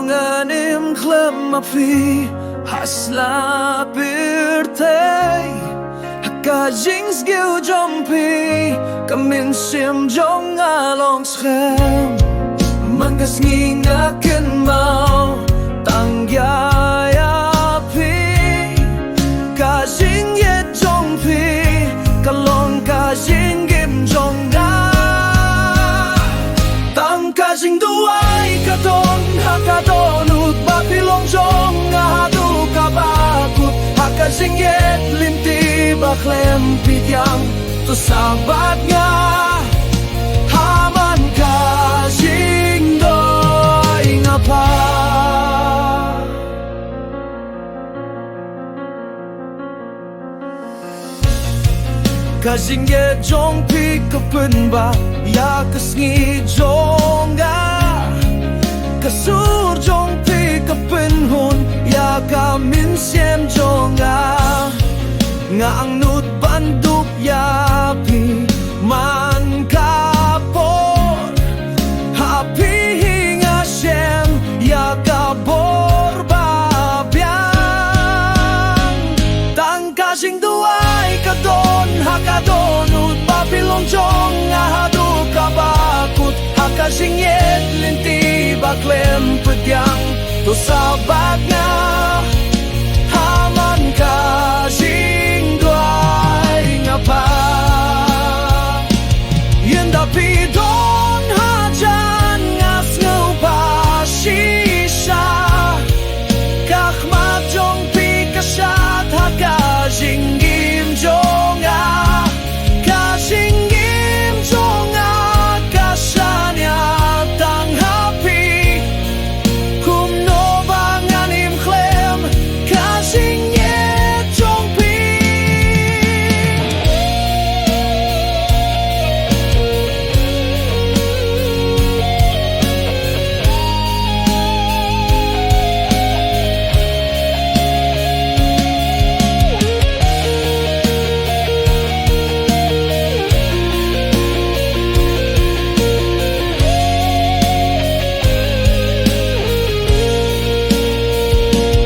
Jongen im klem api hasla birthday Haka jings gil jompi Kamin sim jong along schem Mangas ngingakin mau Tangyaya pi Kajing ye jompi Kalon kajing gim jonga Tang kajing duai katon Hakadon ut bapilong jong Ngahadu kabakut Hakajing yet linti baklem pityang Tu sabat nga Haman kajing doi ngapa Kajing ye jong pi kapun ba Ya kasngi jonga Kasur jong pi kapun hun Ya kamin siem jonga Nga ang nut bandup ya pi Man kapor Happy hinga siem Ya kabor babyang Tang kasing duay kadon Hakadon ut bapilong jong Ngahadu kabakut Hakasing yet linti baklem pedyang Tu sabat nga Haman kasing duay ngapa Yenda pidon hajan ngas ngaupa shisha Kakmat jong pi kasyat hakasing gim jonga Kasing gim jonga Kasyanya tang happy Kumno bangan im klem Kasing yet jong pi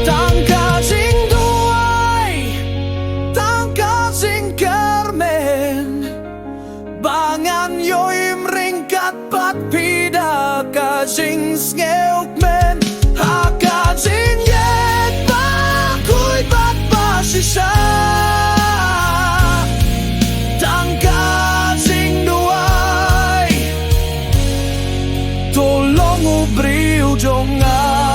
Tang kasing duay Tang kasing kermen Bangan yoim ringkat pat pida Kasing sngewk men Hakasing yet bakuy pat pasisa Tang kasing duay Tolong ubriw jonga